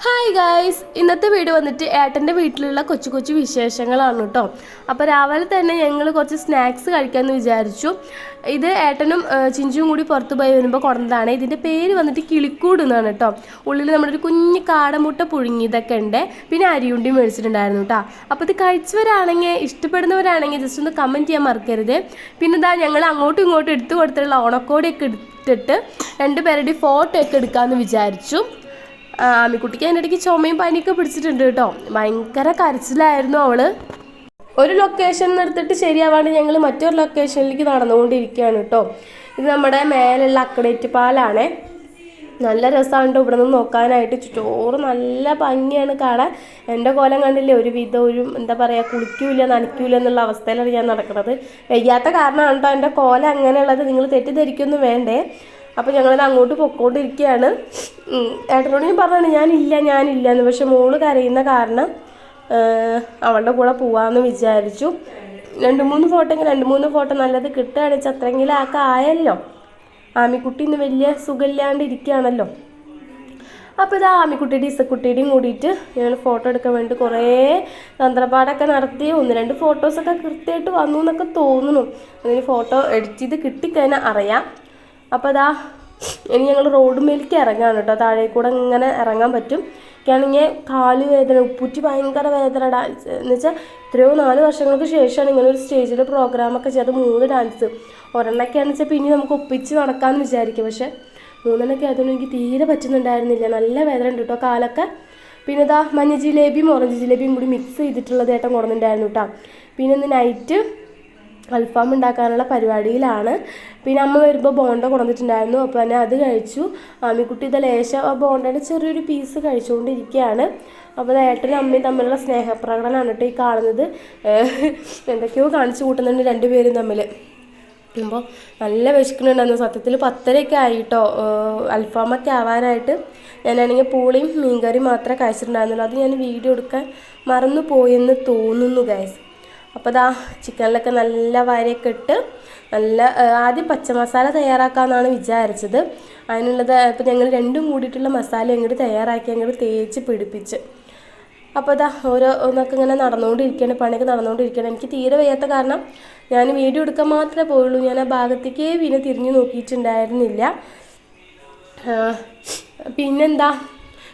Hi guys, ഇന്നത്തെ video വന്നിട്ട് ഏട്ടൻ്റെ വീട്ടിലുള്ള കൊച്ചു കൊച്ചു വിശേഷങ്ങളാണ് കേട്ടോ. അപ്പോൾ രാവിലെ തന്നെ ഞങ്ങൾ കുറച്ച് സ്നാക്സ് കഴിക്കാമെന്ന് വിചാരിച്ചു. ഇത് ഏട്ടനും ചിഞ്ചും കൂടി പുറത്ത് പോയി വരുമ്പോൾ കൊണ്ടതാണ്. ഇതിൻ്റെ പേര് വന്നിട്ട് കിളിക്കൂട് എന്നാണ് കേട്ടോ. ഉള്ളിൽ നമ്മുടെ ഒരു കുഞ്ഞ് കാടമുട്ട പുഴുങ്ങിയതൊക്കെ ഉണ്ട്, പിന്നെ അരിയുണ്ടി മേടിച്ചിട്ടുണ്ടായിരുന്നു കേട്ടോ. അപ്പോൾ ഇത് കഴിച്ചവരാണെങ്കിൽ, ഇഷ്ടപ്പെടുന്നവരാണെങ്കിൽ ജസ്റ്റ് ഒന്ന് കമൻറ്റ് ചെയ്യാൻ മറക്കരുത്. പിന്നെ ഇതാ ഞങ്ങൾ അങ്ങോട്ടും ഇങ്ങോട്ടും എടുത്തു കൊടുത്തിട്ടുള്ള ഓണക്കോടിയൊക്കെ എടുത്തിട്ട് രണ്ടുപേരുടെ ഫോട്ടോ ഒക്കെ എടുക്കാമെന്ന് വിചാരിച്ചു. ആമിക്കുട്ടിക്ക് അതിൻ്റെ ഇടയ്ക്ക് ചുമയും പനിയൊക്കെ പിടിച്ചിട്ടുണ്ട് കേട്ടോ. ഭയങ്കര കരച്ചിലായിരുന്നു അവള്. ഒരു ലൊക്കേഷൻ എടുത്തിട്ട് ശരിയാവാണ്ട് ഞങ്ങൾ മറ്റൊരു ലൊക്കേഷനിലേക്ക് നടന്നുകൊണ്ടിരിക്കുകയാണ് കേട്ടോ. ഇത് നമ്മുടെ മേലുള്ള അക്കടേറ്റ് പാലാണേ. നല്ല രസമാണ് ഇവിടെ നിന്ന് നോക്കാനായിട്ട്. ചോറ് നല്ല ഭംഗിയാണ് കാണാൻ. എൻ്റെ കോലം കണ്ടില്ലേ, ഒരു വിധം എന്താ പറയുക, കുളിക്കൂല നനയ്ക്കൂല എന്നുള്ള അവസ്ഥയിലാണ് ഞാൻ നടക്കുന്നത്. വയ്യാത്ത കാരണമാണ് കേട്ടോ എൻ്റെ കോലം അങ്ങനെയുള്ളത്. നിങ്ങൾ തെറ്റിദ്ധരിക്കൊന്നും വേണ്ടേ. അപ്പോൾ ഞങ്ങളിത് അങ്ങോട്ട് പൊക്കോണ്ടിരിക്കുകയാണ്. ഏട്ടനോട് ഞാൻ പറഞ്ഞാണ് ഞാനില്ല എന്ന്. പക്ഷെ മോള് കരയുന്ന കാരണം അവളുടെ കൂടെ പോവാമെന്ന് വിചാരിച്ചു. രണ്ട് മൂന്ന് ഫോട്ടോ നല്ലത് കിട്ടുകയാണെന്ന് വെച്ചാൽ അത്രയെങ്കിലും ആയല്ലോ. ആമിക്കുട്ടി ഇന്ന് വലിയ സുഖമില്ലാണ്ട് ഇരിക്കുകയാണല്ലോ. അപ്പോൾ ഇത് ആമിക്കുട്ടിയുടെ ഇസക്കുട്ടിയുടെയും കൂടിയിട്ട് ഞങ്ങൾ ഫോട്ടോ എടുക്കാൻ വേണ്ടി കുറേ തന്ത്രപ്പാടൊക്കെ നടത്തി. 1-2 ഫോട്ടോസൊക്കെ കൃത്യമായിട്ട് വന്നു എന്നൊക്കെ തോന്നുന്നു. അതിന് ഫോട്ടോ എഡിറ്റ് ചെയ്ത് കിട്ടിക്കഴിഞ്ഞാൽ അറിയാം. അപ്പോൾ ഇനി ഞങ്ങൾ റോഡ് മേലേക്ക് ഇറങ്ങാണ് കേട്ടോ. താഴെ കൂടെ ഇങ്ങനെ ഇറങ്ങാൻ പറ്റും. എനിക്കാണെങ്കിൽ കാല് വേദന, ഉപ്പൂറ്റി ഭയങ്കര വേദന. എന്ന് വെച്ചാൽ എത്രയോ 4 വർഷങ്ങൾക്ക് ശേഷമാണ് ഇങ്ങനെ ഒരു സ്റ്റേജിൽ പ്രോഗ്രാമൊക്കെ ചെയ്ത് 3 ഡാൻസ്. ഒരെണ്ണൊക്കെയാണെന്ന് വെച്ചാൽ പിന്നെ നമുക്ക് ഒപ്പിച്ച് നടക്കാമെന്ന് വിചാരിക്കും. പക്ഷെ 3 ആയതുകൊണ്ട് എനിക്ക് തീരെ പറ്റുന്നുണ്ടായിരുന്നില്ല. നല്ല വേദന ഉണ്ട് കേട്ടോ കാലൊക്കെ. പിന്നെ മഞ്ഞ ജിലേബിയും ഓറഞ്ച് ജിലേബിയും കൂടി മിക്സ് ചെയ്തിട്ടുള്ളത് ഏട്ടൻ കൊടുത്തിട്ടുണ്ടായിരുന്നു കേട്ടോ. പിന്നെ ഇന്ന് നൈറ്റ് അൽഫാം ഉണ്ടാക്കാനുള്ള പരിപാടിയിലാണ്. പിന്നെ അമ്മ വരുമ്പോൾ ബോണ്ട കൊണ്ടുവന്നിട്ടുണ്ടായിരുന്നു. അപ്പോൾ തന്നെ അത് കഴിച്ചു. ആമിക്കുട്ടി ലേശ ബോണ്ടയുടെ ചെറിയൊരു പീസ് കഴിച്ചുകൊണ്ടിരിക്കുകയാണ്. അപ്പോൾ ഏട്ടനും അമ്മയും തമ്മിലുള്ള സ്നേഹപ്രകടനമാണ് കേട്ടോ ഈ കാണുന്നത്. എന്തൊക്കെയോ കാണിച്ചു കൂട്ടുന്നുണ്ട് രണ്ടുപേരും തമ്മിൽ. അപ്പോൾ നല്ല വിശക്കുന്നുണ്ടായിരുന്നു. സത്യത്തിൽ 10:30 ആയിട്ടോ അൽഫാമൊക്കെ ആവാനായിട്ട്. ഞാനാണെങ്കിൽ പൂളിയും മീൻകറിയും മാത്രമേ കഴിച്ചിട്ടുണ്ടായിരുന്നുള്ളൂ. അത് ഞാൻ വീഡിയോ എടുക്കാൻ മറന്നു പോയെന്ന് തോന്നുന്നു ഗൈസ്. അപ്പോൾ ചിക്കനിലൊക്കെ നല്ല വരയൊക്കെ ഇട്ട് ആദ്യം പച്ചമസാല തയ്യാറാക്കാമെന്നാണ് വിചാരിച്ചത്. അതിനുള്ളത് ഇപ്പോൾ ഞങ്ങൾ രണ്ടും കൂടിയിട്ടുള്ള മസാല അങ്ങോട്ട് തയ്യാറാക്കി അങ്ങോട്ട് തേച്ച് പിടിപ്പിച്ച്. അപ്പോൾ ഓരോന്നൊക്കെ ഇങ്ങനെ നടന്നുകൊണ്ടിരിക്കുകയാണ്, പണിയൊക്കെ നടന്നുകൊണ്ടിരിക്കുകയാണ്. എനിക്ക് തീരെ വയ്യാത്ത കാരണം ഞാൻ വീഡിയോ എടുക്കാൻ മാത്രമേ പോയുള്ളൂ. ഞാൻ ആ ഭാഗത്തേക്ക് പിന്നെ തിരിഞ്ഞു നോക്കിയിട്ടുണ്ടായിരുന്നില്ല.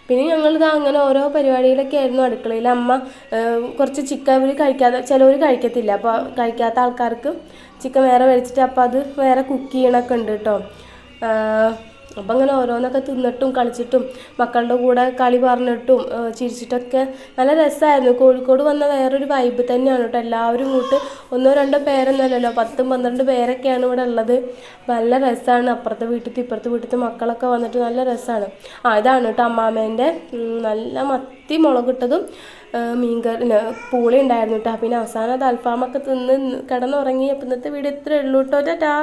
പിന്നെ ഞങ്ങളിത് അങ്ങനെ ഓരോ പരിപാടിയിലൊക്കെ ആയിരുന്നു അടുക്കളയിൽ. അമ്മ കുറച്ച് ചിക്കൻ ചിലവർ കഴിക്കത്തില്ല. അപ്പോൾ കഴിക്കാത്ത ആൾക്കാർക്ക് ചിക്കൻ വേറെ മേടിച്ചിട്ട് അപ്പോൾ അത് വേറെ കുക്ക് ചെയ്യണമൊക്കെ ഉണ്ട് കേട്ടോ. അപ്പം അങ്ങനെ ഓരോന്നൊക്കെ തിന്നിട്ടും കളിച്ചിട്ടും മക്കളുടെ കൂടെ കളി പറഞ്ഞിട്ടും ചിരിച്ചിട്ടൊക്കെ നല്ല രസമായിരുന്നു. കോഴിക്കോട് വന്ന വേറൊരു വൈബ് തന്നെയാണ് കേട്ടോ. എല്ലാവരും കൂട്ട് 1-2 പേരൊന്നുമല്ലല്ലോ, 10-12 പേരൊക്കെയാണ് ഇവിടെ ഉള്ളത്. നല്ല രസമാണ്. അപ്പുറത്തെ വീട്ടിൽ ഇപ്പുറത്തെ വീട്ടിലത്തെ മക്കളൊക്കെ വന്നിട്ട് നല്ല രസമാണ്. ഇതാണ് കേട്ടോ അമ്മാമ്മേൻ്റെ നല്ല മത്തി മുളകിട്ടതും മീൻകറി പൂളി ഉണ്ടായിരുന്നു കേട്ടോ. പിന്നെ അവസാനം അത് അൽഫാമൊക്കെ തിന്ന് കിടന്നുറങ്ങി. അപ്പം ഇന്നത്തെ വീഡിയോ ഇത്രയേ ഉള്ളൂ കേട്ടോ. ടാറ്റാ.